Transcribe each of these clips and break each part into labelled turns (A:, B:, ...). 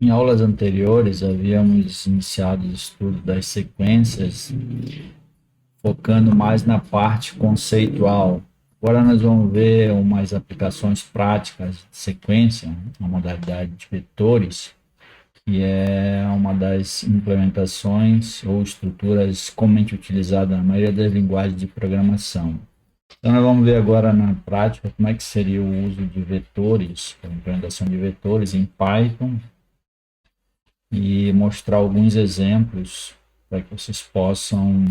A: Em aulas anteriores, havíamos iniciado o estudo das sequências, focando mais na parte conceitual. Agora nós vamos ver umas aplicações práticas de sequência, uma modalidade de vetores, que é uma das implementações ou estruturas comumente utilizadas na maioria das linguagens de programação. Então nós vamos ver agora na prática como é que seria o uso de vetores, a implementação de vetores em Python, e mostrar alguns exemplos para que vocês possam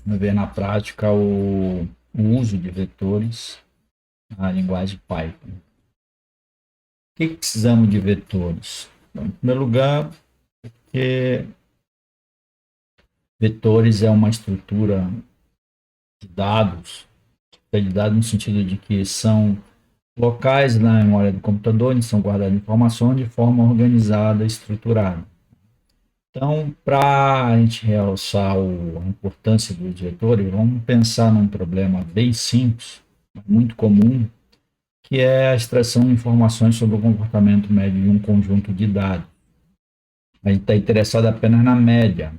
A: ver na prática o uso de vetores na linguagem Python. Por que precisamos de vetores? Bom, em primeiro lugar, porque vetores é uma estrutura de dados no sentido de que são locais na memória do computador, onde são guardadas informações de forma organizada e estruturada. Então, para a gente realçar a importância dos vetores, vamos pensar num problema bem simples, muito comum, que é a extração de informações sobre o comportamento médio de um conjunto de dados. A gente está interessado apenas na média.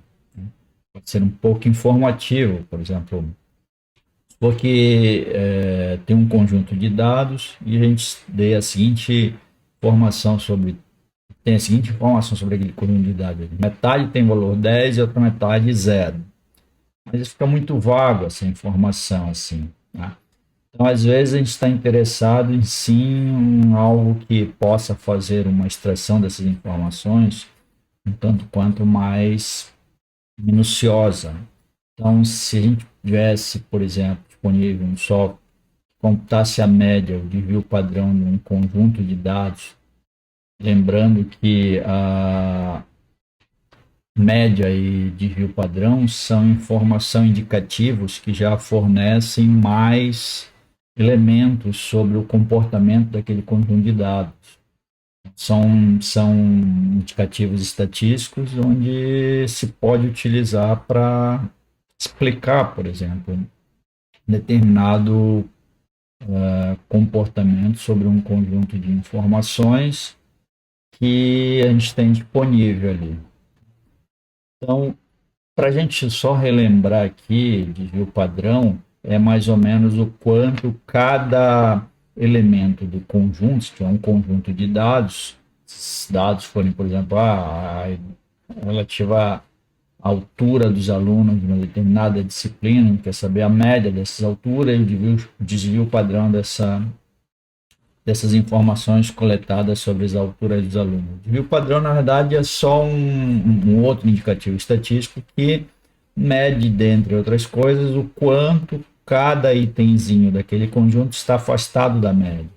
A: Pode ser um pouco informativo, por exemplo, porque tem um conjunto de dados e a gente dê a seguinte informação sobre tem a seguinte informação sobre aquele conjunto de dados. Metade tem valor 10 e a outra metade zero. Mas isso fica muito vago, essa informação, assim. Né? Então, às vezes, a gente está interessado em sim em algo que possa fazer uma extração dessas informações um tanto quanto mais minuciosa. Então, se a gente tivesse, por exemplo, disponível um software que computasse a média, o desvio padrão de um conjunto de dados, lembrando que a média e desvio padrão são informação indicativos que já fornecem mais elementos sobre o comportamento daquele conjunto de dados. São indicativos estatísticos onde se pode utilizar para explicar, por exemplo, determinado comportamento sobre um conjunto de informações que a gente tem disponível ali. Então, para a gente só relembrar aqui, desvio padrão, é mais ou menos o quanto cada elemento do conjunto, se tiver um conjunto de dados, se dados forem, por exemplo, relativa à altura dos alunos de uma determinada disciplina, a gente quer saber a média dessas alturas e o desvio padrão dessas informações coletadas sobre as alturas dos alunos. O desvio padrão, na verdade, é só um outro indicativo estatístico que mede, dentre outras coisas, o quanto cada itemzinho daquele conjunto está afastado da média.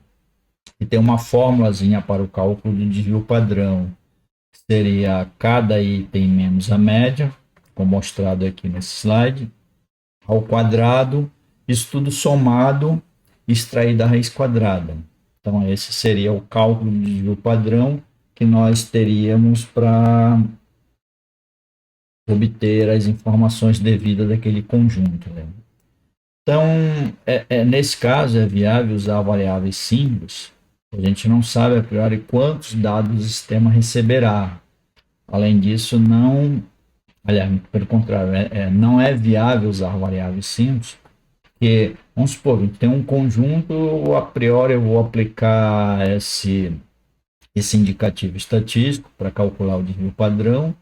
A: E tem uma fórmulazinha para o cálculo do desvio padrão, que seria cada item menos a média, como mostrado aqui nesse slide, ao quadrado, isso tudo somado, extraído da raiz quadrada. Então, esse seria o cálculo de desvio padrão que nós teríamos para obter as informações devidas daquele conjunto. Né? Então, nesse caso, é viável usar variáveis simples. A gente não sabe a priori quantos dados o sistema receberá. Além disso, não, aliás, pelo contrário, não é viável usar variáveis simples, porque, vamos supor, a gente tem um conjunto, a priori eu vou aplicar esse indicativo estatístico para calcular o desvio padrão,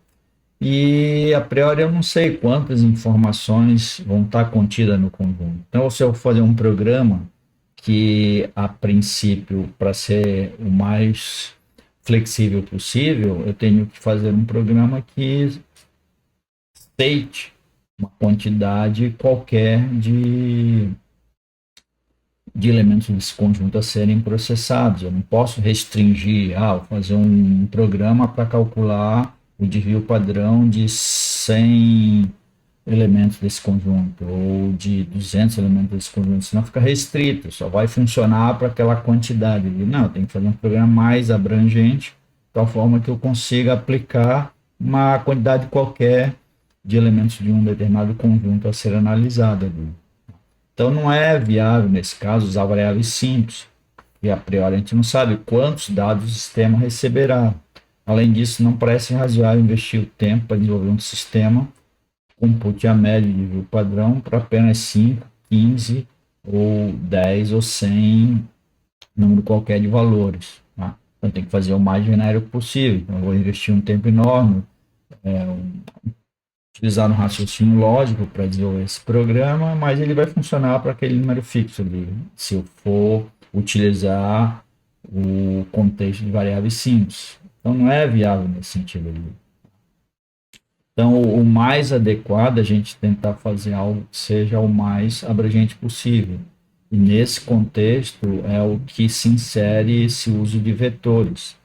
A: e a priori eu não sei quantas informações vão estar contidas no conjunto. Então, se eu fazer um programa que, a princípio, para ser o mais flexível possível, eu tenho que fazer um programa que state uma quantidade qualquer de elementos desse conjunto a serem processados. Eu não posso restringir, fazer um programa para calcular o desvio padrão de 100 elementos desse conjunto ou de 200 elementos desse conjunto, senão fica restrito, só vai funcionar para aquela quantidade. Não, eu tenho que fazer um programa mais abrangente, de tal forma que eu consiga aplicar uma quantidade qualquer de elementos de um determinado conjunto a ser analisado ali. Então não é viável, nesse caso, usar variáveis simples, e a priori a gente não sabe quantos dados o sistema receberá. Além disso, não parece razoável investir o tempo para desenvolver um sistema que compute a média de desvio padrão para apenas 5, 15 ou 10 ou 100, número qualquer de valores. Tá? Então tem que fazer o mais genérico possível. Então eu vou investir um tempo enorme, utilizar um raciocínio lógico para desenvolver esse programa, mas ele vai funcionar para aquele número fixo ali, se eu for utilizar o contexto de variáveis simples. Então não é viável nesse sentido ali. Então o mais adequado é a gente tentar fazer algo que seja o mais abrangente possível. E nesse contexto é o que se insere esse uso de vetores.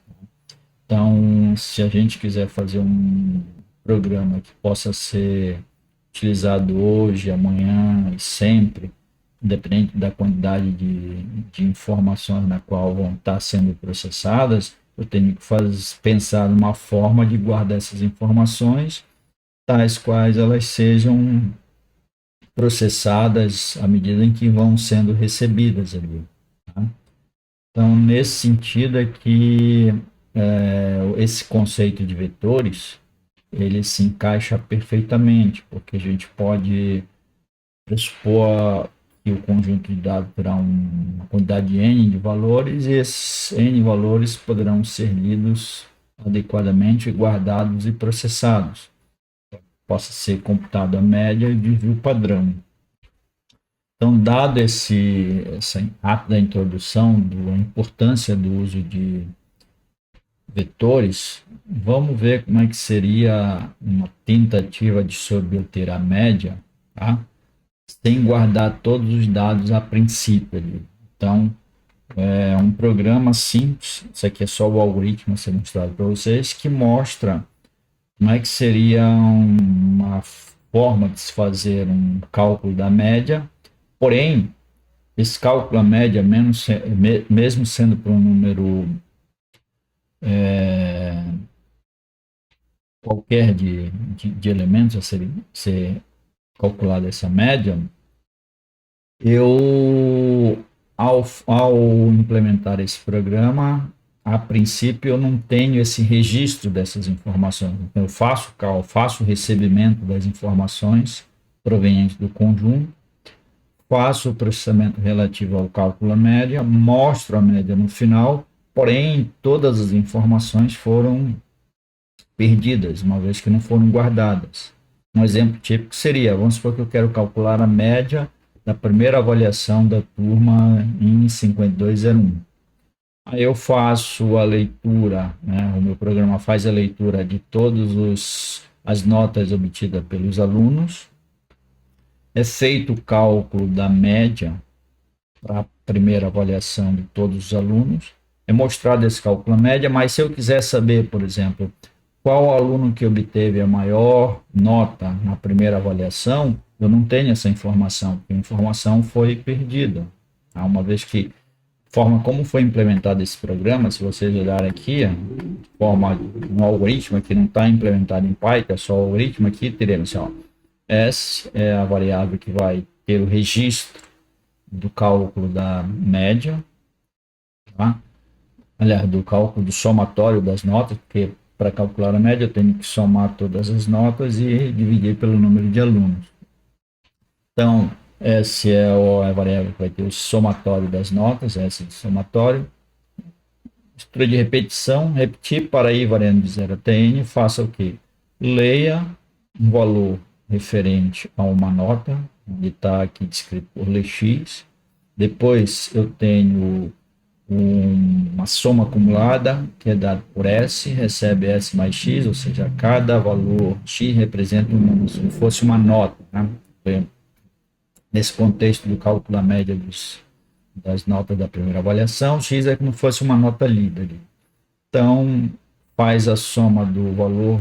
A: Então, se a gente quiser fazer um programa que possa ser utilizado hoje, amanhã e sempre, independente da quantidade de informações na qual vão estar sendo processadas, eu tenho que pensar numa forma de guardar essas informações, tais quais elas sejam processadas à medida em que vão sendo recebidas ali. Tá? Então, nesse sentido é que esse conceito de vetores ele se encaixa perfeitamente, porque a gente pode pressupor que o conjunto de dados terá uma quantidade de n de valores e esses n valores poderão ser lidos adequadamente, guardados e processados. Possa ser computado a média e o desvio padrão. Então, dado essa rápida introdução da importância do uso de vetores, vamos ver como é que seria uma tentativa de se obter a média, tá? Sem guardar todos os dados a princípio ali. Então, é um programa simples, isso aqui é só o algoritmo a ser mostrado para vocês, que mostra como é que seria uma forma de se fazer um cálculo da média, porém, esse cálculo da média, mesmo sendo para um número qualquer de elementos a ser calculada essa média, eu, ao implementar esse programa, a princípio eu não tenho esse registro dessas informações. Então, eu faço o recebimento das informações provenientes do conjunto, faço o processamento relativo ao cálculo da média, mostro a média no final, porém todas as informações foram perdidas, uma vez que não foram guardadas. Um exemplo típico seria, vamos supor que eu quero calcular a média da primeira avaliação da turma em 5201. Aí eu faço a leitura, né, o meu programa faz a leitura de todas as notas obtidas pelos alunos, é feito o cálculo da média para a primeira avaliação de todos os alunos, é mostrado esse cálculo da média, mas se eu quiser saber, por exemplo, qual aluno que obteve a maior nota na primeira avaliação, eu não tenho essa informação, porque a informação foi perdida. Uma vez que, forma como foi implementado esse programa, se vocês olharem aqui, forma um algoritmo que não está implementado em Python, é só o algoritmo aqui, teremos assim, ó, S é a variável que vai ter o registro do cálculo da média, tá? Aliás, do cálculo do somatório das notas, porque para calcular a média eu tenho que somar todas as notas e dividir pelo número de alunos. Então, essa é a variável que vai ter o somatório das notas, S de somatório. Estrutura de repetição, repetir para i variando de 0 até n, faça o quê? Leia um valor referente a uma nota, onde está aqui descrito por lx. Depois eu tenho uma soma acumulada, que é dada por S, recebe S mais X, ou seja, cada valor X representa um número, se fosse uma nota, né? Nesse contexto do cálculo da média das notas da primeira avaliação, X é como se fosse uma nota lida ali. Então, faz a soma do valor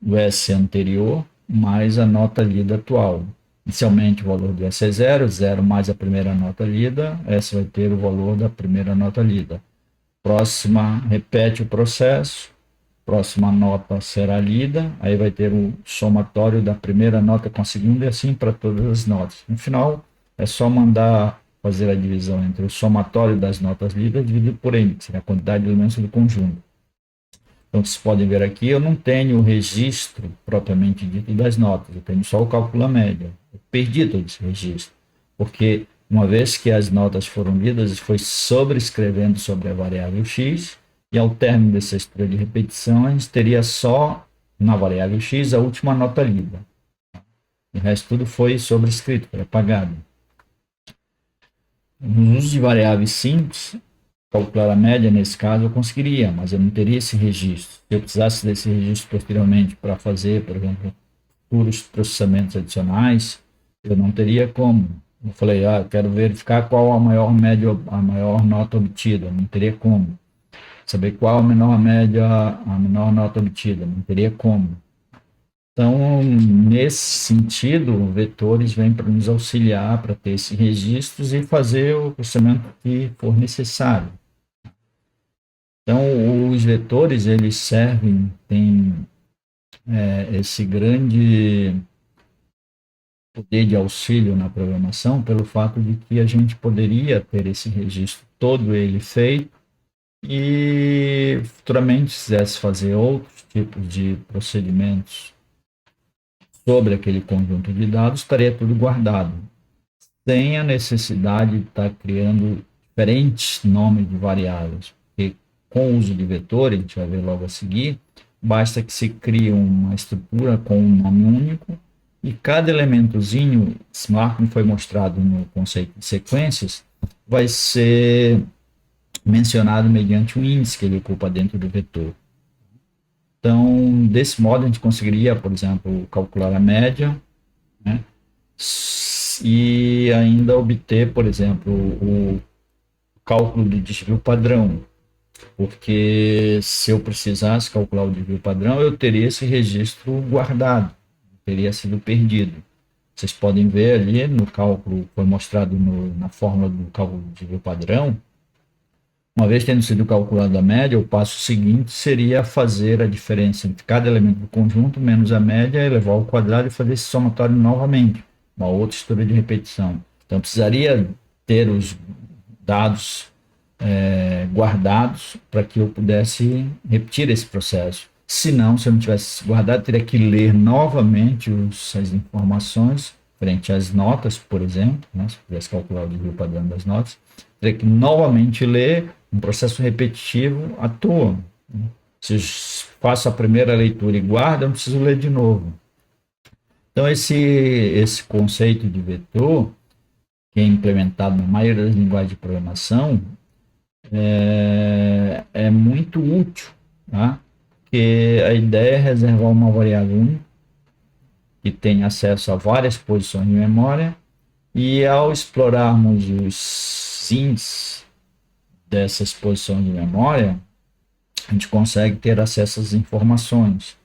A: do S anterior mais a nota lida atual. Inicialmente o valor do S é 0, 0 mais a primeira nota lida, S vai ter o valor da primeira nota lida. Próxima, repete o processo, próxima nota será lida, aí vai ter o somatório da primeira nota com a segunda e assim para todas as notas. No final, é só mandar fazer a divisão entre o somatório das notas lidas dividido por n, que seria a quantidade de elementos do conjunto. Então, vocês podem ver aqui, eu não tenho o registro propriamente dito das notas, eu tenho só o cálculo da média. Eu perdi todo esse registro, porque uma vez que as notas foram lidas, foi sobrescrevendo sobre a variável x, e ao término dessa estrutura de repetições, teria só na variável x a última nota lida. O resto tudo foi sobrescrito, foi apagado. No uso de variáveis simples, calcular a média nesse caso eu conseguiria, mas eu não teria esse registro. Se eu precisasse desse registro posteriormente para fazer, por exemplo, futuros processamentos adicionais, eu não teria como. Eu falei, eu quero verificar qual a maior média, a maior nota obtida, eu não teria como. Saber qual a menor média, a menor nota obtida, não teria como. Então, nesse sentido, vetores vêm para nos auxiliar para ter esses registros e fazer o processamento que for necessário. Então, os vetores, eles servem, tem esse grande poder de auxílio na programação pelo fato de que a gente poderia ter esse registro todo ele feito e futuramente, se quisesse fazer outros tipos de procedimentos sobre aquele conjunto de dados, estaria tudo guardado, sem a necessidade de estar criando diferentes nomes de variáveis, porque com o uso de vetores, a gente vai ver logo a seguir, basta que se crie uma estrutura com um nome único e cada elementozinho, como foi mostrado no conceito de sequências, vai ser mencionado mediante um índice que ele ocupa dentro do vetor. Então, desse modo, a gente conseguiria, por exemplo, calcular a média, né, e ainda obter, por exemplo, o cálculo do desvio padrão, porque se eu precisasse calcular o desvio padrão, eu teria esse registro guardado, teria sido perdido. Vocês podem ver ali no cálculo, foi mostrado na fórmula do cálculo do desvio padrão. Uma vez tendo sido calculada a média, o passo seguinte seria fazer a diferença entre cada elemento do conjunto menos a média, elevar ao quadrado e fazer esse somatório novamente, uma outra estrutura de repetição. Então, precisaria ter os dados guardados para que eu pudesse repetir esse processo. Se não, se eu não tivesse guardado, teria que ler novamente as informações frente às notas, por exemplo, né? Se eu pudesse calcular o desvio padrão das notas, teria que novamente ler um processo repetitivo à toa. Se eu faço a primeira leitura e guardo, eu não preciso ler de novo. Então, esse conceito de vetor, que é implementado na maioria das linguagens de programação, é muito útil, tá? Porque a ideia é reservar uma variável única que tem acesso a várias posições de memória e ao explorarmos os índices dessas posições de memória, a gente consegue ter acesso às informações.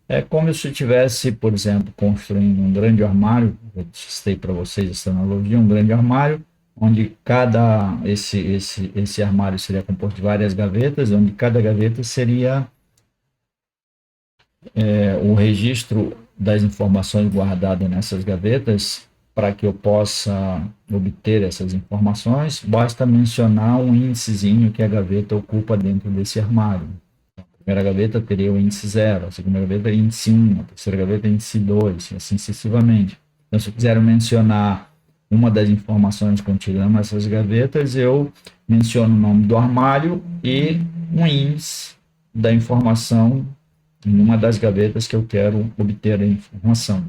A: É como se eu estivesse, por exemplo, construindo um grande armário, eu citei para vocês essa analogia, um grande armário, onde esse armário seria composto de várias gavetas, onde cada gaveta seria o registro das informações guardadas nessas gavetas. Para que eu possa obter essas informações, basta mencionar um índicezinho que a gaveta ocupa dentro desse armário. A primeira gaveta teria o índice 0, a segunda gaveta é índice 1, a terceira gaveta é índice 2, e assim sucessivamente. Então, se eu quiser mencionar uma das informações contidas nessas gavetas, eu menciono o nome do armário e um índice da informação em uma das gavetas que eu quero obter a informação.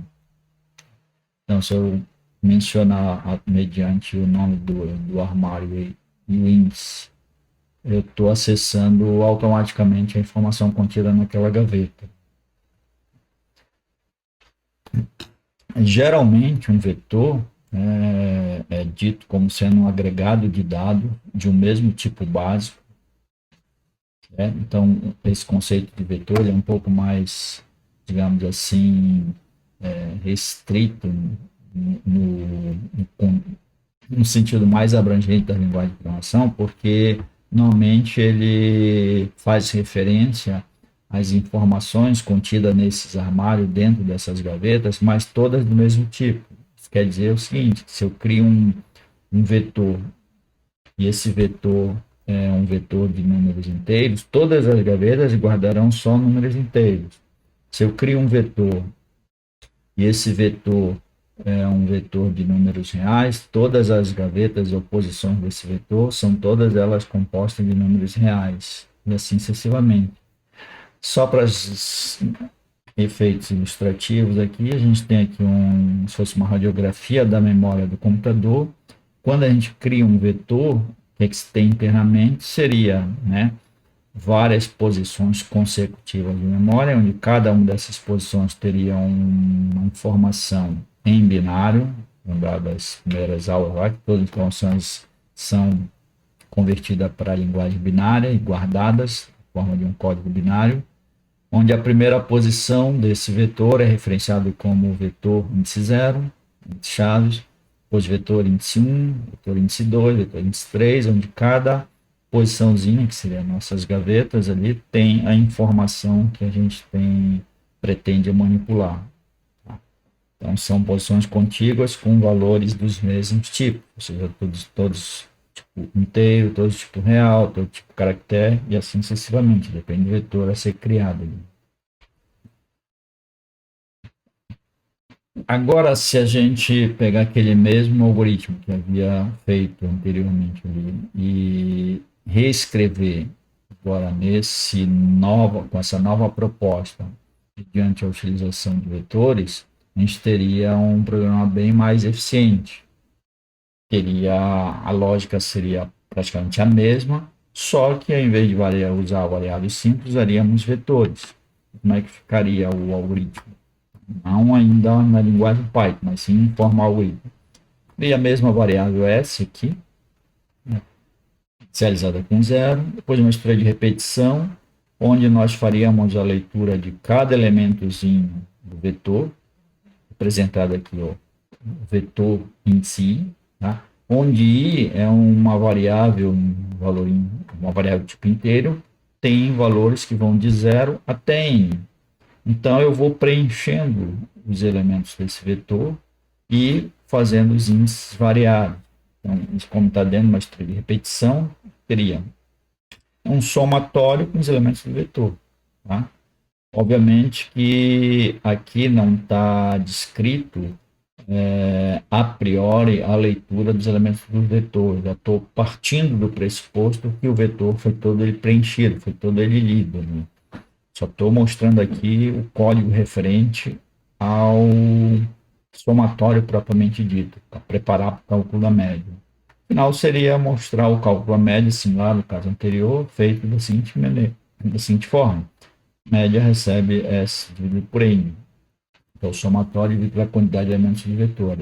A: Então, se eu mencionar mediante o nome do armário e o índice, eu estou acessando automaticamente a informação contida naquela gaveta. Geralmente, um vetor é dito como sendo um agregado de dados de um mesmo tipo básico. Então, esse conceito de vetor é um pouco mais, digamos assim, restrito no sentido mais abrangente da linguagem de programação, porque normalmente ele faz referência às informações contidas nesses armários dentro dessas gavetas, mas todas do mesmo tipo. Isso quer dizer o seguinte: se eu crio um vetor e esse vetor um vetor de números inteiros, todas as gavetas guardarão só números inteiros. Se eu crio um vetor e esse vetor é um vetor de números reais, todas as gavetas ou posições desse vetor são todas elas compostas de números reais, e assim sucessivamente. Só para os efeitos ilustrativos aqui, a gente tem aqui se fosse uma radiografia da memória do computador. Quando a gente cria um vetor, o que se tem internamente seria, né, várias posições consecutivas de memória, onde cada uma dessas posições teria uma informação em binário. Lembrar das primeiras aulas lá, que todas as informações são convertidas para a linguagem binária e guardadas em forma de um código binário, onde a primeira posição desse vetor é referenciado como vetor índice 0, índice chaves, depois vetor índice 1, vetor índice 2, vetor índice 3, onde cada posiçãozinha, que seriam nossas gavetas ali, tem a informação que a gente pretende manipular. Tá? Então, são posições contíguas com valores dos mesmos tipos, ou seja, todos tipo inteiro, todos tipo real, todo tipo caractere, e assim sucessivamente, depende do vetor a ser criado ali. Agora, se a gente pegar aquele mesmo algoritmo que havia feito anteriormente ali e reescrever agora com essa nova proposta, mediante a utilização de vetores, a gente teria um programa bem mais eficiente. A lógica seria praticamente a mesma, só que ao invés de usar variáveis simples, usaríamos vetores. Como é que ficaria o algoritmo? Não ainda na linguagem Python, mas sim em forma algoritmo. E a mesma variável S aqui, né, inicializada com 0, depois uma história de repetição, onde nós faríamos a leitura de cada elementozinho do vetor, representado aqui, ó, o vetor índice I, tá? Onde I é uma variável, uma variável tipo inteiro, tem valores que vão de 0 até N. Então, eu vou preenchendo os elementos desse vetor e fazendo os índices variados. Então, como está dentro de uma história de repetição, teria um somatório com os elementos do vetor. Tá? Obviamente que aqui não está descrito a priori a leitura dos elementos do vetor. Já estou partindo do pressuposto que o vetor foi todo ele preenchido, foi todo ele lido. Né? Só estou mostrando aqui o código referente ao somatório propriamente dito, para preparar para o cálculo da média. O final seria mostrar o cálculo da média, assim, lá no caso anterior, feito da seguinte forma. Média recebe S dividido por N. Então, o somatório dividido pela quantidade de elementos do vetor.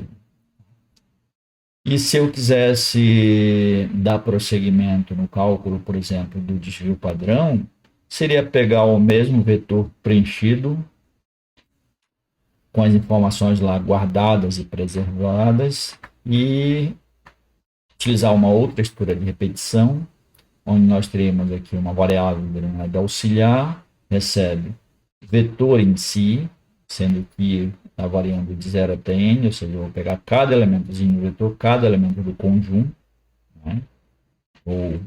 A: E se eu quisesse dar prosseguimento no cálculo, por exemplo, do desvio padrão, seria pegar o mesmo vetor preenchido, com as informações lá guardadas e preservadas, e utilizar uma outra estrutura de repetição, onde nós teremos aqui uma variável de auxiliar, recebe vetor em si, sendo que está variando de 0 até n, ou seja, eu vou pegar cada elementozinho do vetor, cada elemento do conjunto, né? Ou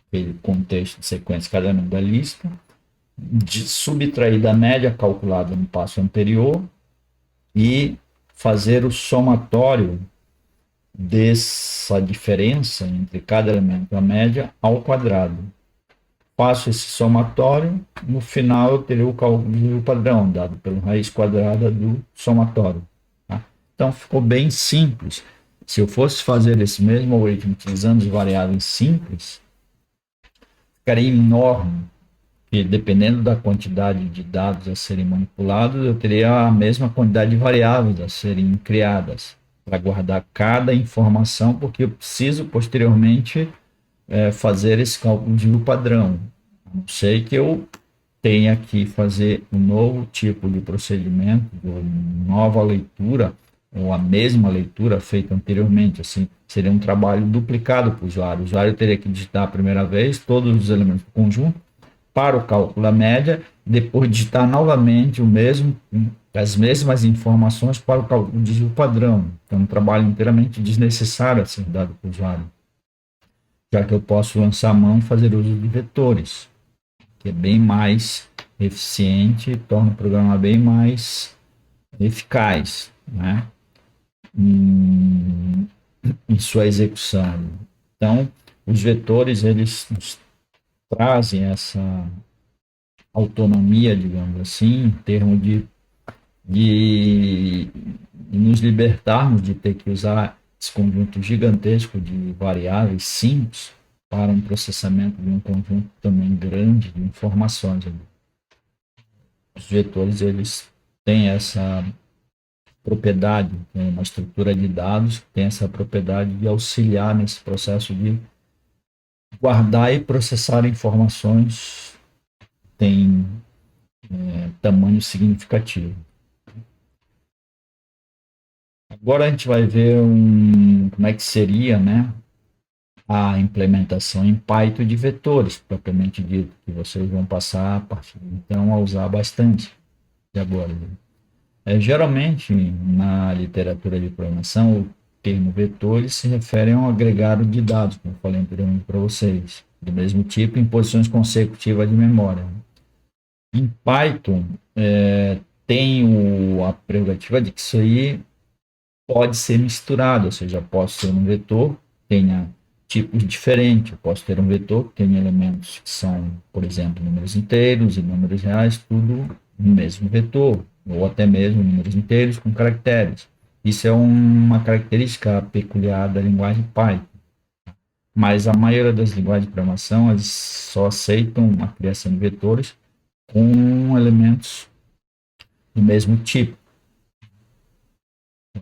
A: aquele contexto de sequência, cada elemento da lista, subtrair da média calculada no passo anterior e fazer o somatório dessa diferença entre cada elemento da média ao quadrado. Faço esse somatório, no final eu terei o cálculo padrão, dado pela raiz quadrada do somatório. Tá? Então ficou bem simples. Se eu fosse fazer esse mesmo algoritmo utilizando as variáveis simples, ficaria enorme, porque dependendo da quantidade de dados a serem manipulados, eu teria a mesma quantidade de variáveis a serem criadas para guardar cada informação, porque eu preciso posteriormente fazer esse cálculo de padrão. A não ser que eu tenha que fazer um novo tipo de procedimento, nova leitura, ou a mesma leitura feita anteriormente. Assim, seria um trabalho duplicado para o usuário. O usuário teria que digitar a primeira vez todos os elementos do conjunto para o cálculo da média, depois digitar novamente as mesmas informações para o cálculo de padrão. Então, um trabalho inteiramente desnecessário a ser dado para o usuário. já que eu posso lançar a mão e fazer uso de vetores, que é bem mais eficiente, torna o programa bem mais eficaz, né? Em sua execução. Então, os vetores, eles nos trazem essa autonomia, digamos assim, em termos de nos libertarmos de ter que usar esse conjunto gigantesco de variáveis simples para um processamento de um conjunto também grande de informações. Os vetores, eles têm essa propriedade, tem uma estrutura de dados que tem essa propriedade de auxiliar nesse processo de guardar e processar informações tem tamanho significativo. Agora a gente vai ver como é que seria, né, a implementação em Python de vetores, propriamente dito, que vocês vão passar a partir então a usar bastante de agora. Geralmente, na literatura de programação, o termo vetores se refere a um agregado de dados, como eu falei anteriormente para vocês, do mesmo tipo em posições consecutivas de memória. Em Python, tem a prerrogativa de que isso aí pode ser misturado, ou seja, posso ter um vetor que tenha tipos diferentes, eu posso ter um vetor que tenha elementos que são, por exemplo, números inteiros e números reais, tudo no mesmo vetor, ou até mesmo números inteiros com caracteres. Isso é uma característica peculiar da linguagem Python. Mas a maioria das linguagens de programação eles só aceitam a criação de vetores com elementos do mesmo tipo,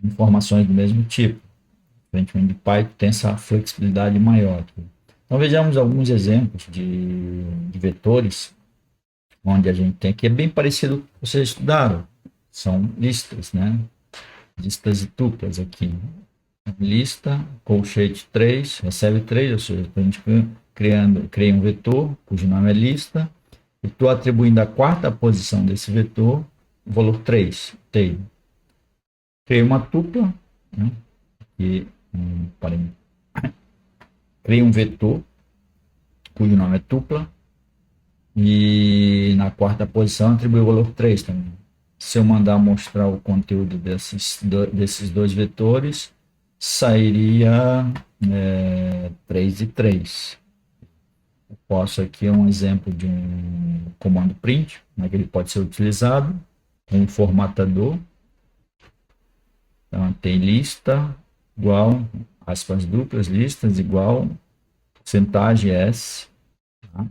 A: informações do mesmo tipo. Diferentemente de Python, tem essa flexibilidade maior aqui. Então vejamos alguns exemplos de vetores, onde a gente tem aqui, é bem parecido com o que vocês estudaram. São listas, né? Listas e tuplas aqui. Lista, colchete 3, recebe 3, ou seja, a gente cria um vetor, cujo nome é lista, e estou atribuindo a quarta posição desse vetor o valor 3, T. Criei uma tupla, né? E criei um vetor, cujo nome é tupla, e na quarta posição atribui o valor 3 também. Se eu mandar mostrar o conteúdo desses dois vetores, sairia 3 e 3. Eu posso aqui um exemplo de um comando print, né, que ele pode ser utilizado com um formatador. Então, tem lista igual, aspas duplas, listas igual, porcentagem S. Tá?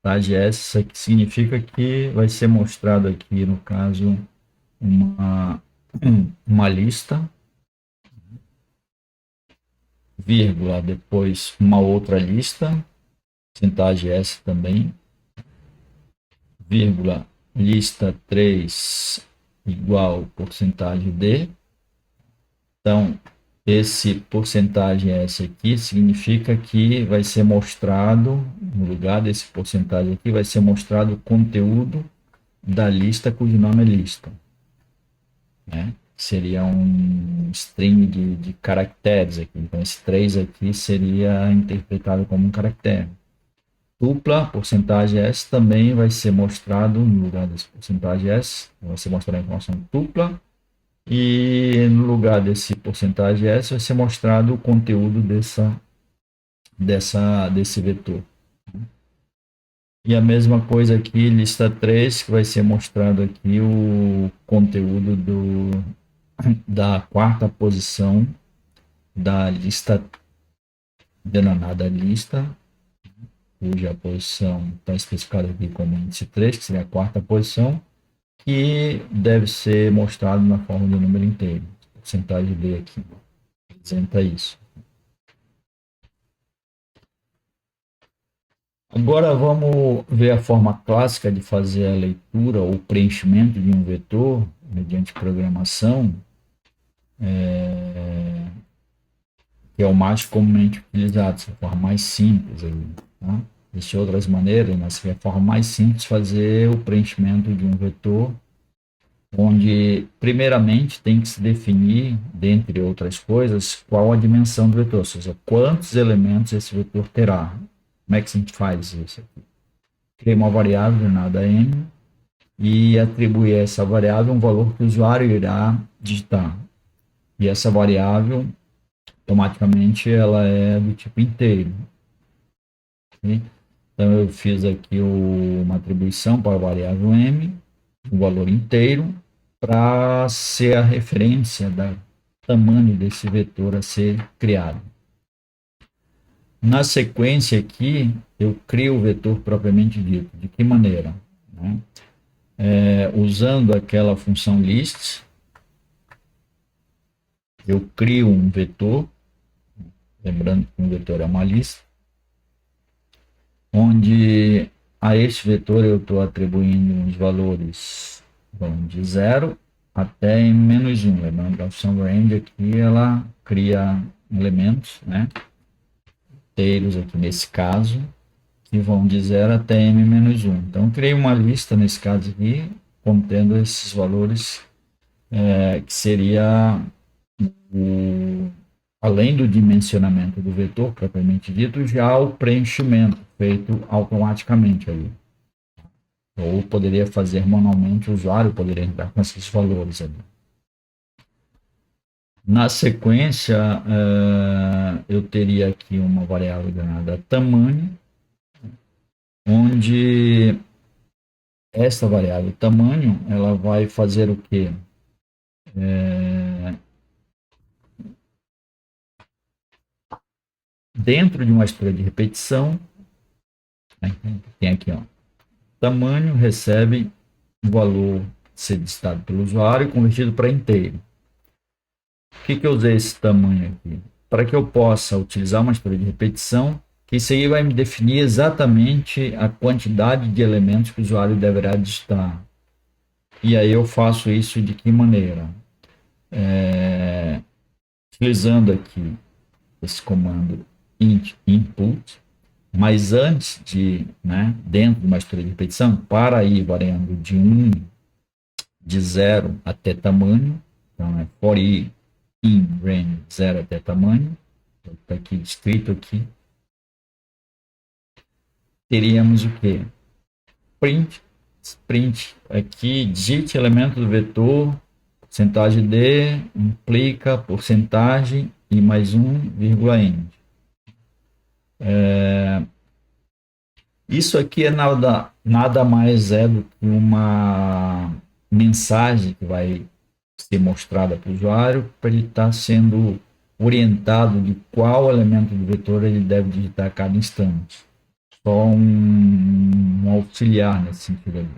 A: Porcentagem S, isso aqui significa que vai ser mostrado aqui, no caso, uma lista, vírgula, depois uma outra lista, porcentagem S também, vírgula, lista 3 igual porcentagem D. Então, esse porcentagem S aqui significa que vai ser mostrado, no lugar desse porcentagem aqui, vai ser mostrado o conteúdo da lista cujo nome é lista. Né? Seria um string de caracteres aqui. Então, esse 3 aqui seria interpretado como um caractere. Dupla, porcentagem S, também vai ser mostrado no lugar desse porcentagem S, vai ser mostrada a informação dupla, e no lugar desse porcentagem S vai ser mostrado o conteúdo desse vetor. E a mesma coisa aqui, lista 3, que vai ser mostrado aqui o conteúdo da quarta posição da lista denominada lista, cuja posição está especificada aqui como índice 3, que seria a quarta posição, que deve ser mostrado na forma do número inteiro. Porcentagem D aqui representa isso. Agora vamos ver a forma clássica de fazer a leitura ou preenchimento de um vetor mediante programação, que é o mais comumente utilizado, essa forma mais simples aí, tá? Existem outras maneiras, mas é a forma mais simples de fazer o preenchimento de um vetor onde primeiramente tem que se definir, dentre outras coisas, qual a dimensão do vetor, ou seja, quantos elementos esse vetor terá. Como é que a gente faz isso aqui? Cria uma variável denominada m e atribui a essa variável um valor que o usuário irá digitar. E essa variável, automaticamente, ela é do tipo inteiro. Okay? Então, eu fiz aqui uma atribuição para a variável m, um valor inteiro, para ser a referência do tamanho desse vetor a ser criado. Na sequência aqui, eu crio o vetor propriamente dito. De que maneira? Né? Usando aquela função list, eu crio um vetor, lembrando que um vetor é uma lista, onde a este vetor eu estou atribuindo os valores de 0 até -1. Lembrando que a função range aqui ela cria elementos, né, inteiros aqui nesse caso, que vão de 0 até m-1. Então, eu criei uma lista nesse caso aqui, contendo esses valores, que seria além do dimensionamento do vetor propriamente dito, já o preenchimento feito automaticamente ali. Ou poderia fazer manualmente, o usuário poderia entrar com esses valores ali. Na sequência, eu teria aqui uma variável denominada tamanho, onde essa variável tamanho, ela vai fazer o quê? Dentro de uma história de repetição, né, tem aqui, ó, tamanho recebe um valor ser digitado pelo usuário convertido para inteiro. Por que eu usei esse tamanho aqui? Para que eu possa utilizar uma história de repetição, que isso aí vai me definir exatamente a quantidade de elementos que o usuário deverá digitar. E aí eu faço isso de que maneira? Utilizando aqui esse comando int input, mas antes de, né, dentro de uma história de repetição, para ir variando de 0 até tamanho, então é for i in range 0 até tamanho, está aqui descrito aqui, teríamos o que? Print aqui, digite elemento do vetor, porcentagem D, implica porcentagem e mais end. Isso aqui é nada mais é do que uma mensagem que vai ser mostrada para o usuário para ele estar sendo orientado de qual elemento do vetor ele deve digitar a cada instante. Só um auxiliar nesse sentido ali.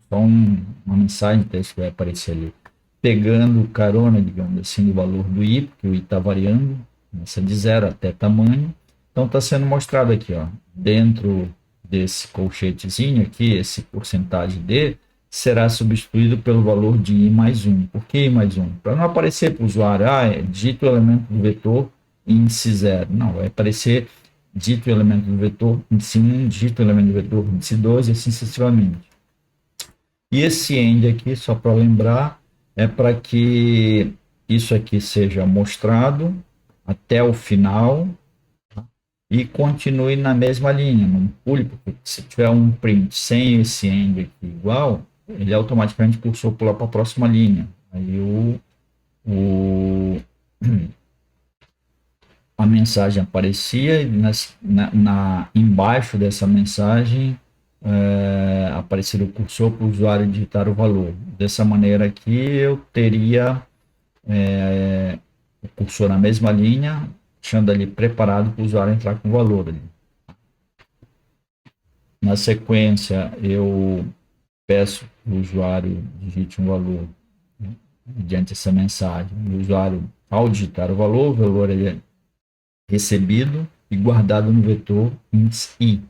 A: Só uma mensagem de texto que vai aparecer ali. Pegando carona, digamos assim, do valor do i, porque o i está variando, essa de 0 até tamanho. Então está sendo mostrado aqui, ó, dentro desse colchetezinho aqui, esse porcentagem D, será substituído pelo valor de i mais 1. Por que i mais 1? Para não aparecer para o usuário, digita o elemento do vetor índice 0. Não, vai aparecer dito o elemento do vetor índice 1, dito o elemento do vetor índice 2 e assim sucessivamente. E esse end aqui, só para lembrar, é para que isso aqui seja mostrado até o final e continue na mesma linha, não pule, porque se tiver um print sem esse end aqui igual, ele automaticamente cursou pular para a próxima linha. Aí a mensagem aparecia e embaixo dessa mensagem aparecer o cursor para o usuário digitar o valor. Dessa maneira aqui eu teria o cursor na mesma linha, deixando ali preparado para o usuário entrar com o valor ali. Na sequência, eu peço que o usuário digite um valor, né, diante dessa mensagem. O usuário, ao digitar o valor ele é recebido e guardado no vetor índice i,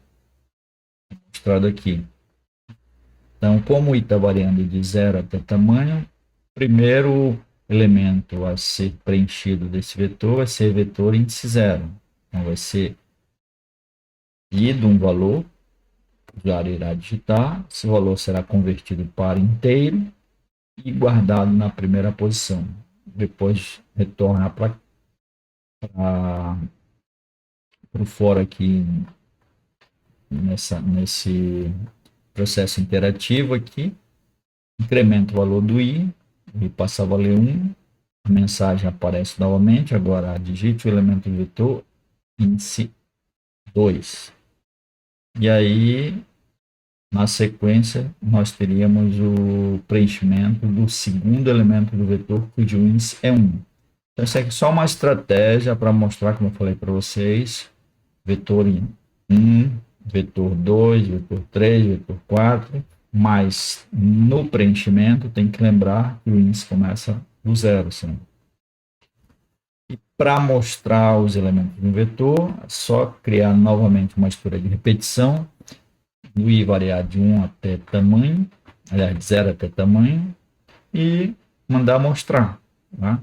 A: mostrado aqui. Então, como o i está variando de 0 até tamanho, primeiro elemento a ser preenchido desse vetor vai ser vetor índice 0. Então, vai ser lido um valor, o usuário irá digitar, esse valor será convertido para inteiro, e guardado na primeira posição. Depois retorna para o fora aqui nesse processo interativo aqui, incrementa o valor do i passa a valer 1, a mensagem aparece novamente, agora digite o elemento vetor índice 2. E aí, na sequência, nós teríamos o preenchimento do segundo elemento do vetor, cujo índice é 1. Então, isso aqui é só uma estratégia para mostrar, como eu falei para vocês, vetor 1, vetor 2, vetor 3, vetor 4, mas no preenchimento tem que lembrar que o índice começa do zero sempre. E para mostrar os elementos do vetor, é só criar novamente uma estrutura de repetição, do i variar de 1 até tamanho, aliás, de 0 até tamanho, e mandar mostrar. Tá?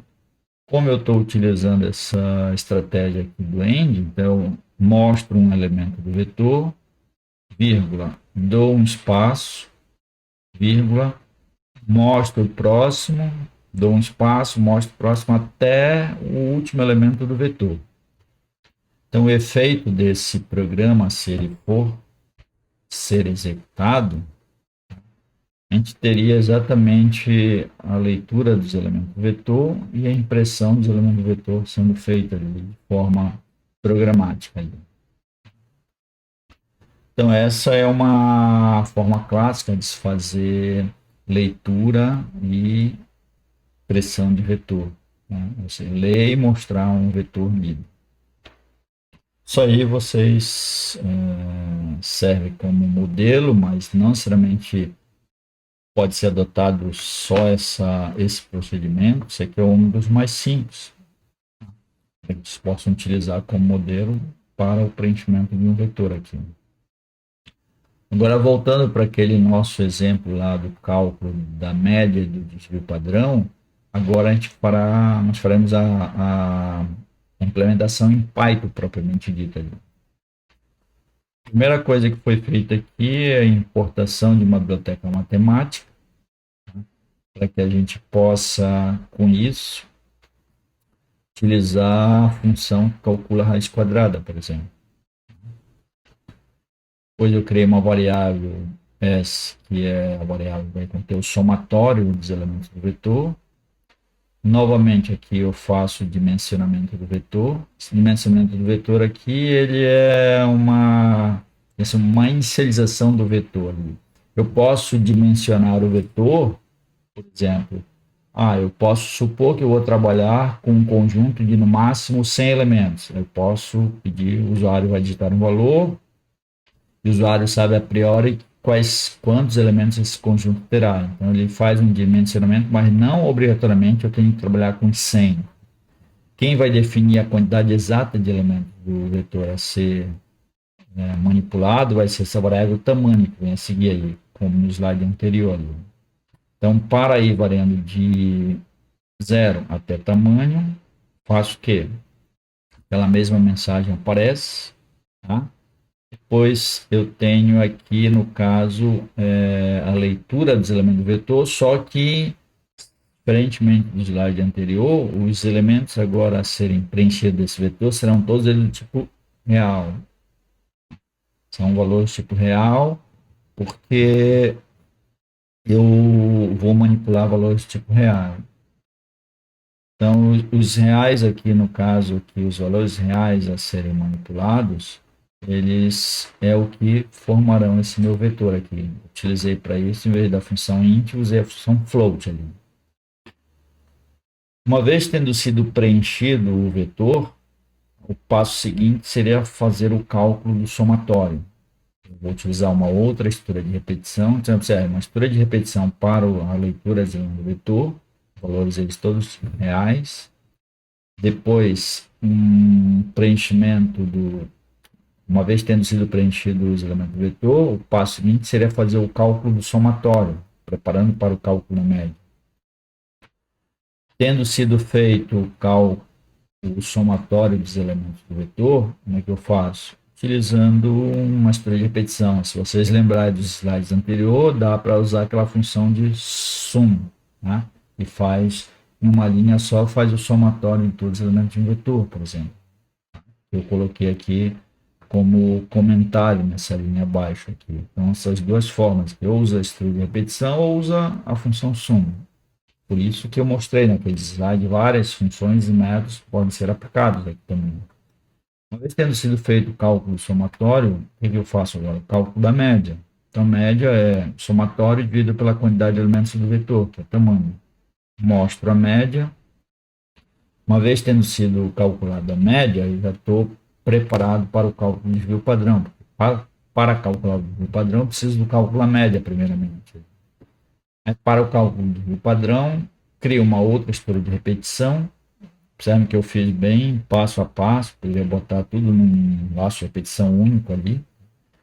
A: Como eu estou utilizando essa estratégia aqui do end, então mostro um elemento do vetor, vírgula, dou um espaço, vírgula, mostro o próximo, dou um espaço, mostro o próximo até o último elemento do vetor. Então, o efeito desse programa, se ele for ser executado, a gente teria exatamente a leitura dos elementos do vetor e a impressão dos elementos do vetor sendo feita de forma programática. Então, essa é uma forma clássica de se fazer leitura e pressão de vetor. Né? Você lê e mostrar um vetor lido. Isso aí vocês serve como modelo, mas não necessariamente pode ser adotado só esse procedimento. Esse aqui é um dos mais simples. Eles possam utilizar como modelo para o preenchimento de um vetor aqui. Agora, voltando para aquele nosso exemplo lá do cálculo da média do desvio padrão, agora nós faremos a implementação em Python propriamente dita. A primeira coisa que foi feita aqui é a importação de uma biblioteca matemática, para que a gente possa, com isso, utilizar a função que calcula a raiz quadrada, por exemplo. Depois eu criei uma variável S, que é a variável que vai conter o somatório dos elementos do vetor. Novamente aqui eu faço o dimensionamento do vetor. Esse dimensionamento do vetor aqui, ele é uma inicialização do vetor. Eu posso dimensionar o vetor, por exemplo, eu posso supor que eu vou trabalhar com um conjunto de no máximo 100 elementos. Eu posso pedir, o usuário vai digitar um valor, o usuário sabe a priori quantos elementos esse conjunto terá. Então, ele faz um dimensionamento, mas não obrigatoriamente eu tenho que trabalhar com 100. Quem vai definir a quantidade exata de elementos do vetor a ser manipulado vai ser essa variável tamanho, que vem a seguir aí, como no slide anterior. Então, para ir variando de 0 até tamanho, faço o quê? Aquela mesma mensagem aparece, tá? Depois eu tenho aqui, no caso, a leitura dos elementos do vetor, só que, diferentemente do slide anterior, os elementos agora a serem preenchidos desse vetor serão todos eles do tipo real. São valores tipo real, porque eu vou manipular valores tipo real. Então, os reais aqui, no caso, aqui, os valores reais a serem manipulados, eles é o que formarão esse meu vetor aqui. Utilizei para isso, em vez da função int, usei a função float ali. Uma vez tendo sido preenchido o vetor, o passo seguinte seria fazer o cálculo do somatório. Eu vou utilizar uma outra estrutura de repetição. Então, uma estrutura de repetição para a leitura do vetor, valores eles todos reais. Depois, um preenchimento uma vez tendo sido preenchido os elementos do vetor, o passo seguinte seria fazer o cálculo do somatório, preparando para o cálculo médio. Tendo sido feito o cálculo, o somatório dos elementos do vetor, como é que eu faço? Utilizando uma estrutura de repetição. Se vocês lembrarem dos slides anteriores, dá para usar aquela função de sum. tá? E faz em uma linha só, faz o somatório de todos os elementos de um vetor, por exemplo. Eu coloquei aqui como comentário nessa linha abaixo aqui. Então, essas duas formas, que ou usa a estrutura de repetição ou usa a função suma. Por isso que eu mostrei naquele slide várias funções e métodos que podem ser aplicados aqui também. Uma vez tendo sido feito o cálculo somatório, o que eu faço agora? O cálculo da média. Então, média é somatório dividido pela quantidade de elementos do vetor, que é o tamanho. Mostro a média. Uma vez tendo sido calculada a média, eu já estou preparado para o cálculo de desvio padrão. Para calcular o desvio padrão, eu preciso do cálculo da média, primeiramente. Para o cálculo do desvio padrão, crio uma outra estrutura de repetição. Observe que eu fiz bem passo a passo, poderia botar tudo num laço de repetição único ali,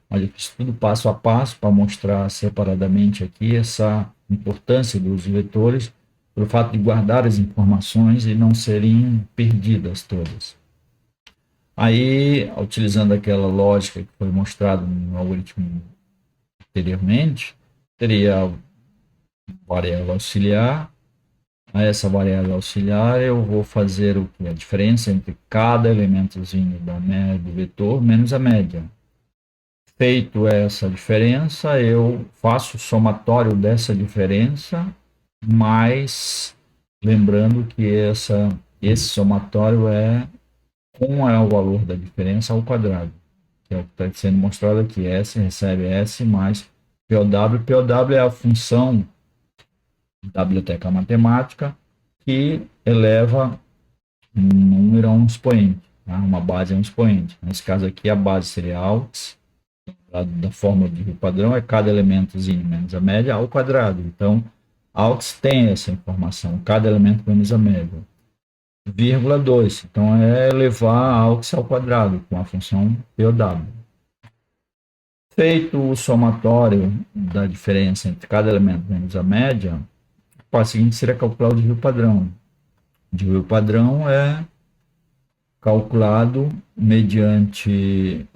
A: mas eu fiz tudo passo a passo para mostrar separadamente aqui essa importância dos vetores, pelo fato de guardar as informações e não serem perdidas todas. Aí, utilizando aquela lógica que foi mostrada no algoritmo anteriormente, teria a variável auxiliar. A essa variável auxiliar eu vou fazer o que? A diferença entre cada elementozinho do vetor menos a média. Feito essa diferença, eu faço o somatório dessa diferença, mas lembrando que esse somatório é com o valor da diferença ao quadrado, que é o que está sendo mostrado aqui. S recebe S mais POW. POW é a função da biblioteca matemática que eleva um número a um expoente, tá? Uma base a um expoente. Nesse caso aqui, a base seria AUX, da fórmula de desvio padrão, é cada elementozinho menos a média ao quadrado. Então, AUX tem essa informação, cada elemento menos a média. Vírgula 2, então é elevar a AUX ao quadrado, com a função POW. Feito o somatório da diferença entre cada elemento menos a média, o passo seguinte seria calcular o desvio padrão. O desvio padrão é calculado mediante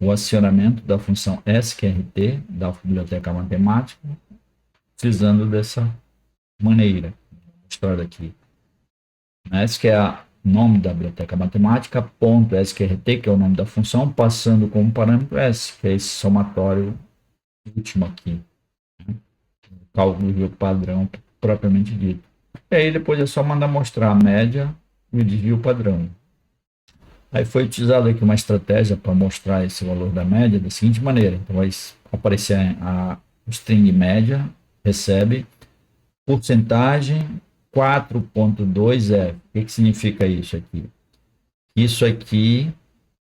A: o acionamento da função sqrt da biblioteca matemática, utilizando dessa maneira, mostrada aqui. S, que é o nome da biblioteca matemática, ponto sqrt, que é o nome da função, passando como parâmetro S, que é esse somatório último aqui. Cálculo do padrão propriamente dito. E aí depois é só mandar mostrar a média e o desvio padrão. Aí foi utilizada aqui uma estratégia para mostrar esse valor da média da seguinte maneira. Então vai aparecer a string média, recebe porcentagem 4.2F. O que significa isso aqui? Isso aqui,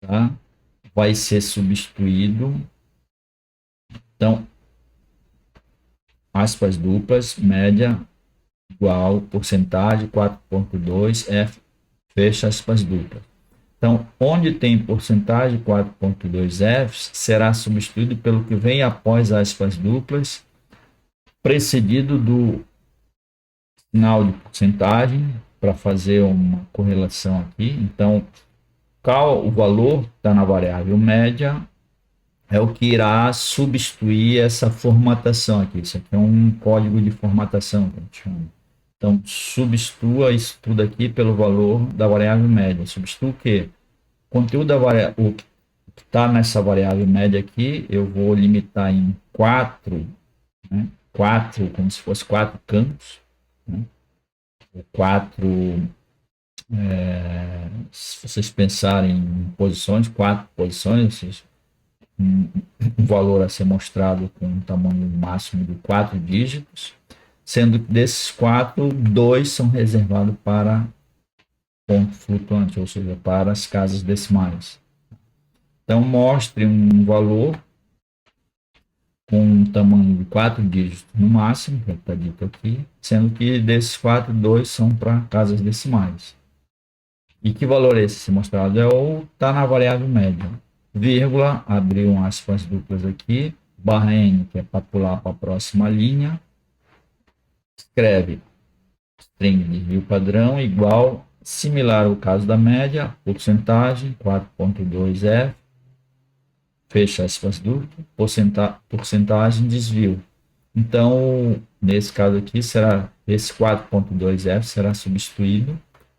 A: tá, vai ser substituído. Então, aspas duplas, média igual porcentagem 4.2 F, fecha aspas duplas. Então, onde tem porcentagem 4.2 F, será substituído pelo que vem após aspas duplas, precedido do sinal de porcentagem, para fazer uma correlação aqui. Então, o valor está na variável média, é o que irá substituir essa formatação aqui. Isso aqui é um código de formatação que a gente chama. Então, substitua isso tudo aqui pelo valor da variável média. Substitua o quê? O conteúdo da variável, o que está nessa variável média aqui, eu vou limitar em 4, né? 4, como se fosse 4 campos, né? 4, se vocês pensarem em posições, 4 posições, um valor a ser mostrado com um tamanho máximo de 4 dígitos, sendo que desses 4, 2 são reservados para ponto flutuante, ou seja, para as casas decimais. Então, mostre um valor com um tamanho de 4 dígitos no máximo, que está dito aqui, sendo que desses 4, 2 são para casas decimais. E que valor é esse mostrado? É ou está na variável média. Vírgula, abrir um aspas duplas aqui, barra N, que é para pular para a próxima linha, escreve string de desvio padrão igual, similar ao caso da média, porcentagem 4.2F, fecha aspas duplas, porcentagem desvio. Então, nesse caso aqui, será esse 4.2f será substituído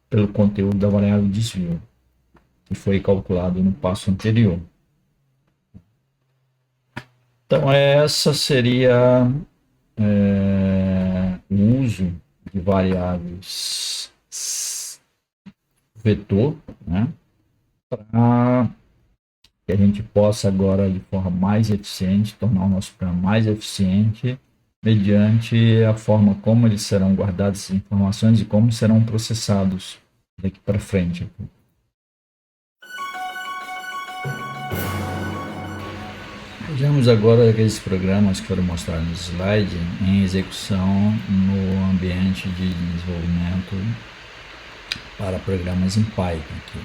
A: pelo conteúdo da variável desvio, que foi calculado no passo anterior. Então, essa seria o uso de variáveis vetor, né, para que a gente possa agora, de forma mais eficiente, tornar o nosso programa mais eficiente, mediante a forma como eles serão guardadas as informações e como serão processados daqui para frente. Vejamos agora aqueles programas que foram mostrados no slide em execução no ambiente de desenvolvimento para programas em Python. Aqui.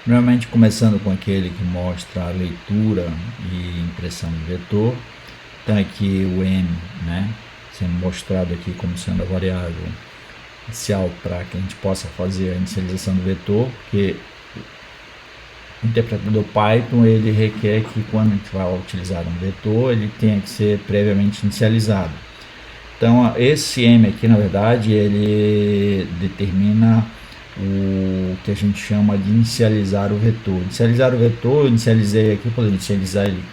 A: Normalmente começando com aquele que mostra a leitura e impressão de vetor. Então aqui o M, né, sendo mostrado aqui como sendo a variável inicial para que a gente possa fazer a inicialização do vetor, porque o interpretador Python ele requer que quando a gente vai utilizar um vetor, ele tenha que ser previamente inicializado. Então esse M aqui, na verdade, ele determina o que a gente chama de inicializar o vetor. Inicializar o vetor, eu inicializei aqui, poderia inicializar ele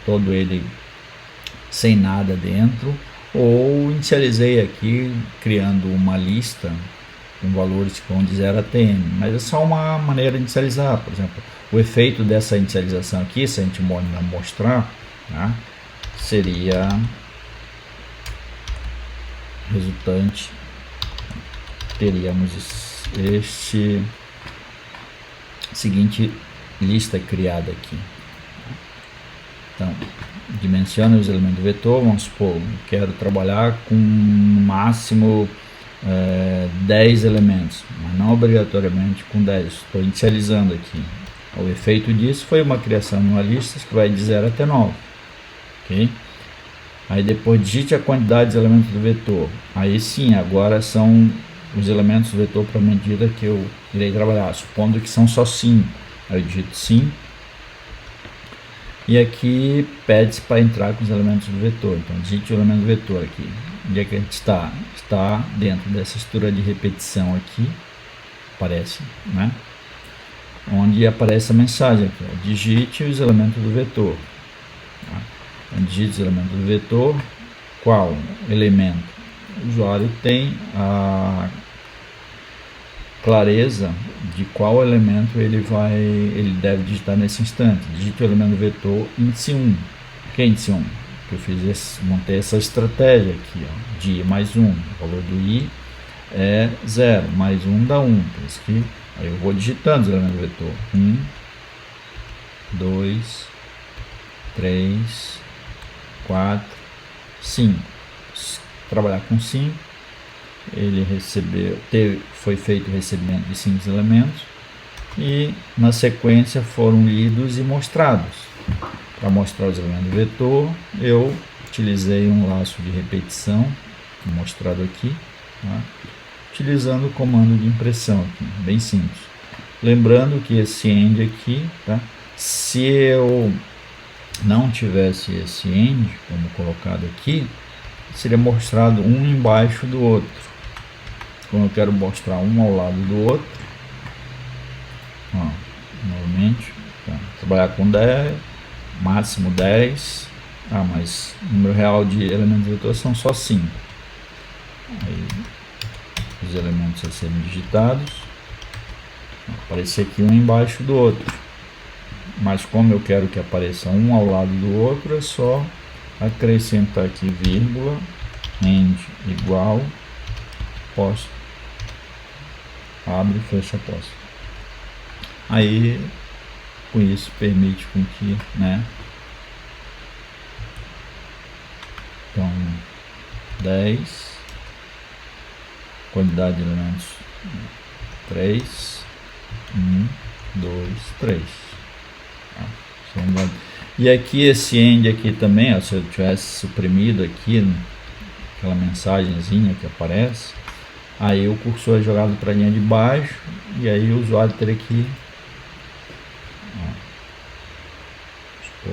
A: todo ele sem nada dentro, ou inicializei aqui criando uma lista com valores que vão de 0 até n, mas é só uma maneira de inicializar. Por exemplo, o efeito dessa inicialização aqui, se a gente mostrar, né, seria resultante, teríamos este seguinte lista criada aqui. Então, dimensiona os elementos do vetor, vamos supor, quero trabalhar com no máximo 10 elementos, mas não obrigatoriamente com 10, estou inicializando aqui. O efeito disso foi uma criação de uma lista que vai de 0 até 9, ok? Aí depois digite a quantidade de elementos do vetor, aí sim, agora são os elementos do vetor para a medida que eu irei trabalhar, supondo que são só 5, aí eu digito sim. E aqui pede-se para entrar com os elementos do vetor. Então, digite o elemento do vetor aqui. Onde é que a gente está? Está dentro dessa estrutura de repetição aqui. Aparece, né? Onde aparece a mensagem aqui. Ó, digite os elementos do vetor. Tá? Então, digite os elementos do vetor. Qual elemento? O usuário tem a clareza de qual elemento ele deve digitar nesse instante. Digite o elemento do vetor índice 1. Que é índice 1? Que eu montei essa estratégia aqui, ó, de i mais 1. O valor do i é 0, mais 1 dá 1. Por isso que aí eu vou digitando os elementos do vetor. 1, 2, 3, 4, 5. Trabalhar com 5. Ele foi feito o recebimento de 5 elementos e na sequência foram lidos e mostrados. Para mostrar os elementos do vetor, eu utilizei um laço de repetição, mostrado aqui, tá? Utilizando o comando de impressão aqui, bem simples. Lembrando que esse end aqui, tá? Se eu não tivesse esse end, como colocado aqui, seria mostrado um embaixo do outro. Como eu quero mostrar um ao lado do outro, ó, novamente, tá, trabalhar com 10, máximo 10, mas o número real de elementos do vetor são só 5. Aí, os elementos a serem digitados, aparecer aqui um embaixo do outro, mas como eu quero que apareça um ao lado do outro, é só acrescentar aqui vírgula, end igual, posto, abre e fecha a posta. Aí com isso permite com que, né, então 10, quantidade de elementos 3, 1, 2, 3. E aqui esse end aqui também, ó, se eu tivesse suprimido aqui aquela mensagenzinha que aparece, aí o cursor é jogado para a linha de baixo e aí o usuário teria que, ó,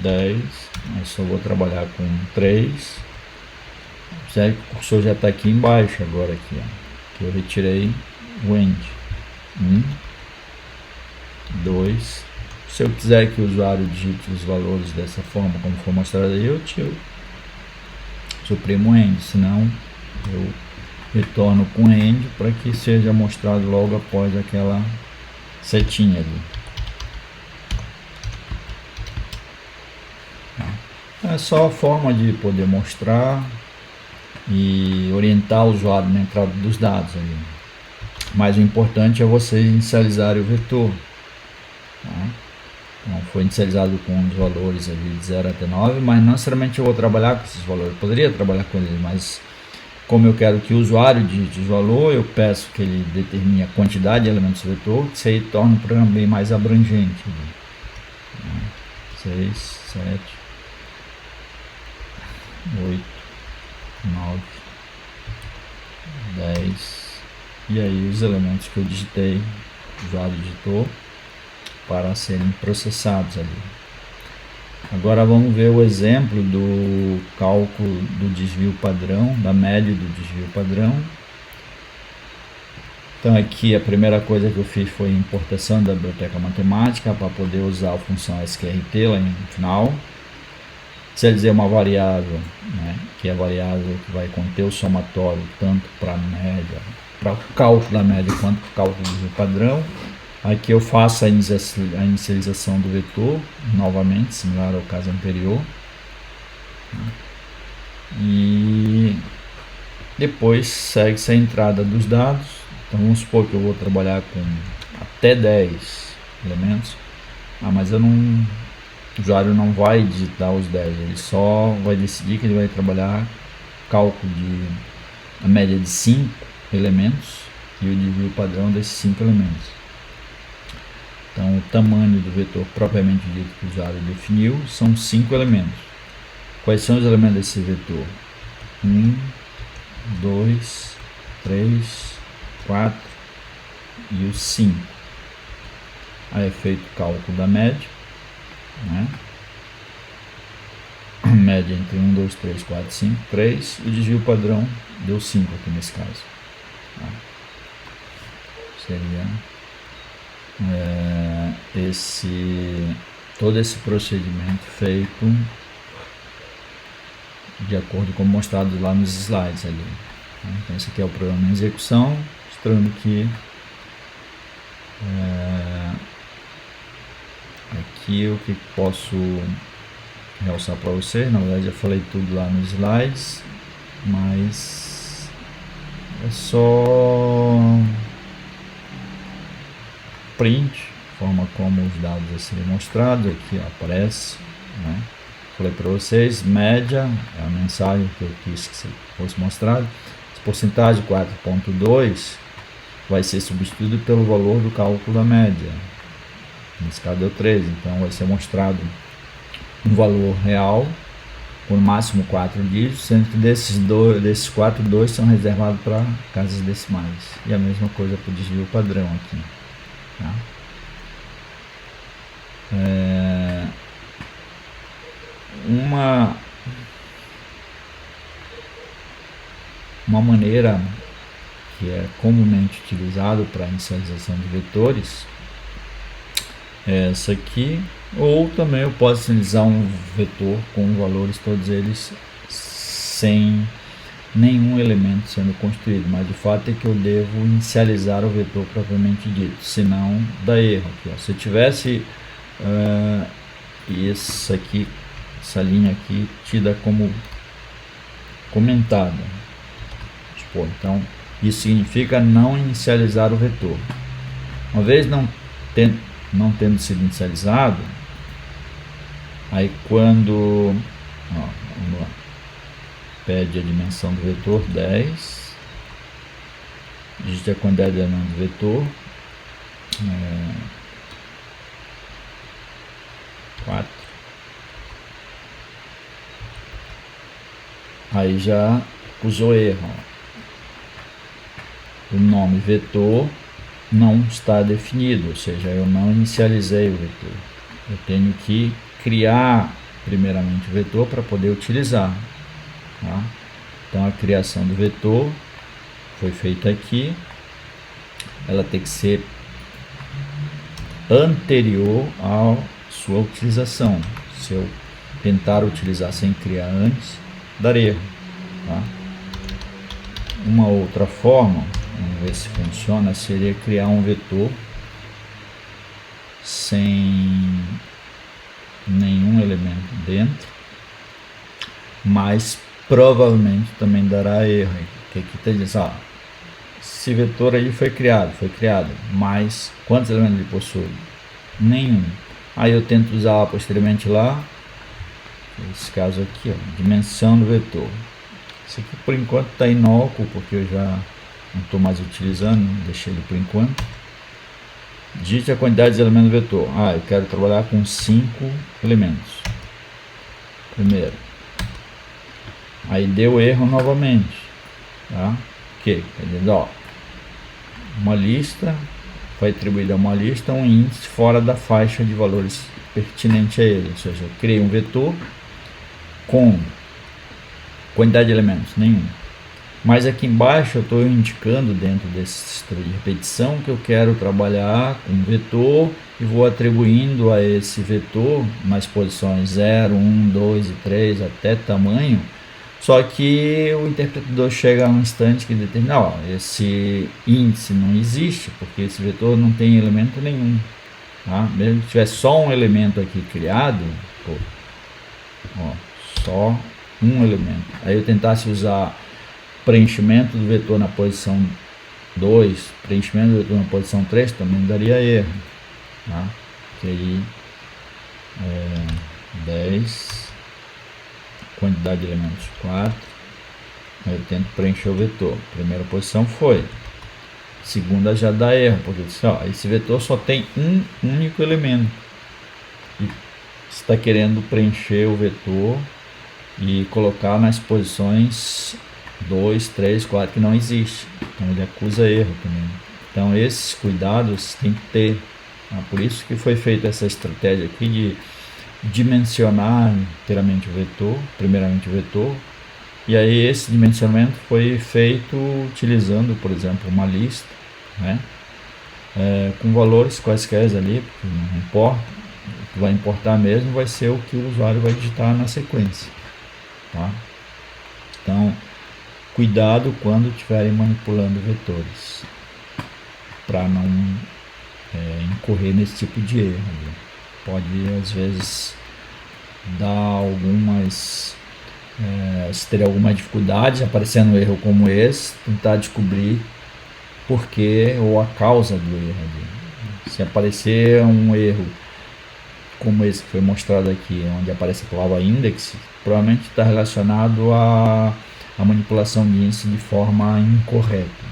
A: 10, mas só vou trabalhar com 3. O cursor já está aqui embaixo agora, aqui, ó, que eu retirei o end. 1, 2. Se eu quiser que o usuário digite os valores dessa forma, como foi mostrado aí, eu tiro, suprimo o end, senão eu retorno com end para que seja mostrado logo após aquela setinha ali. É só a forma de poder mostrar e orientar o usuário na entrada dos dados ali. Mas o importante é vocês inicializarem o vetor. Tá? Então, foi inicializado com os valores ali de 0 até 9, mas não necessariamente eu vou trabalhar com esses valores. Eu poderia trabalhar com eles, mas como eu quero que o usuário digite os valores, eu peço que ele determine a quantidade de elementos do vetor, que isso aí torna o programa bem mais abrangente. 6, 7, 8, 9, 10, e aí os elementos que eu digitei, o usuário digitou, para serem processados ali. Agora vamos ver o exemplo do cálculo do desvio padrão, da média do desvio padrão. Então aqui a primeira coisa que eu fiz foi a importação da biblioteca matemática para poder usar a função sqrt lá no final. Se dizer uma variável, né, que é a variável que vai conter o somatório tanto para a média, para o cálculo da média quanto para o cálculo do desvio padrão. Aqui eu faço a inicialização do vetor, novamente, similar ao caso anterior. E depois segue-se a entrada dos dados. Então vamos supor que eu vou trabalhar com até 10 elementos. Mas eu não, o usuário não vai digitar os 10, ele só vai decidir que ele vai trabalhar cálculo de a média de 5 elementos e o desvio padrão desses 5 elementos. Então, o tamanho do vetor propriamente dito que o usuário definiu são 5 elementos. Quais são os elementos desse vetor? 1, 2, 3, 4 e o 5. Aí é feito o cálculo da média, né? A média entre 1, 2, 3, 4, 5, 3. O desvio padrão deu 5 aqui nesse caso. Seria todo esse procedimento feito de acordo com mostrado lá nos slides ali. Então esse aqui é o programa em execução, mostrando que aqui o que posso realçar para vocês. Na verdade já falei tudo lá nos slides, mas é só print, forma como os dados a serem mostrados, aqui ó, aparece, né? Falei para vocês, média é a mensagem que eu quis que fosse mostrado. Essa porcentagem 4.2 vai ser substituído pelo valor do cálculo da média, nesse caso deu 13, então vai ser mostrado um valor real por máximo 4 dígitos, sendo que desses 4, 2 são reservados para casas decimais, e a mesma coisa para o desvio padrão aqui. Tá? Uma maneira que é comumente utilizado para inicialização de vetores é essa aqui, ou também eu posso inicializar um vetor com valores todos eles sem nenhum elemento sendo construído, mas o fato é que eu devo inicializar o vetor propriamente dito, senão dá erro aqui, ó. Se eu tivesse essa linha aqui tida como comentada, então isso significa não inicializar o vetor. Uma vez não tendo sido inicializado, aí quando vamos lá, pede a dimensão do vetor 10, digite a quantidade de elementos do vetor, 4, aí já usou erro, o nome vetor não está definido, ou seja, eu não inicializei o vetor. Eu tenho que criar primeiramente o vetor para poder utilizar. Tá? Então a criação do vetor foi feita aqui, ela tem que ser anterior à sua utilização. Se eu tentar utilizar sem criar antes, daria erro. Tá? Uma outra forma, vamos ver se funciona, seria criar um vetor sem nenhum elemento dentro, mas provavelmente também dará erro. Que aqui está dizendo, esse vetor aí foi criado, mas quantos elementos ele possui? Nenhum. Aí eu tento usar posteriormente lá, nesse caso aqui, dimensão do vetor. Esse aqui por enquanto está inócuo, porque eu já não estou mais utilizando, deixei ele por enquanto. Digite a quantidade de elementos do vetor. Eu quero trabalhar com 5 elementos. Primeiro. Aí deu erro novamente. Tá? Ok. Uma lista, foi atribuída a uma lista um índice fora da faixa de valores pertinente a ele. Ou seja, eu criei um vetor com quantidade de elementos, nenhum. Mas aqui embaixo eu estou indicando dentro desse estrutura de repetição que eu quero trabalhar com um vetor e vou atribuindo a esse vetor nas posições 0, 1, 2 e 3 até tamanho. Só que o interpretador chega a um instante que determina, esse índice não existe, porque esse vetor não tem elemento nenhum. Tá? Mesmo que tivesse só um elemento aqui criado, só um elemento. Aí eu tentasse usar preenchimento do vetor na posição 2, preenchimento do vetor na posição 3, também daria erro. Tá? Que aí 10, quantidade de elementos 4, aí eu tento preencher o vetor. Primeira posição foi. Segunda já dá erro, porque esse vetor só tem um único elemento. E você está querendo preencher o vetor e colocar nas posições 2, 3, 4 que não existe. Então ele acusa erro também. Então esses cuidados tem que ter. Por isso que foi feita essa estratégia aqui de dimensionar inteiramente o vetor, primeiramente o vetor. E aí esse dimensionamento foi feito utilizando, por exemplo, uma lista, né? Com valores quaisquer ali, porque não importa. O que vai importar mesmo vai ser o que o usuário vai digitar na sequência. Tá? Então, cuidado quando estiverem manipulando vetores, para não incorrer nesse tipo de erro. Pode às vezes dar algumas, se ter alguma dificuldade aparecendo um erro como esse, tentar descobrir por que ou a causa do erro. Se aparecer um erro como esse que foi mostrado aqui, onde aparece a palavra index, provavelmente está relacionado à manipulação de índice de forma incorreta.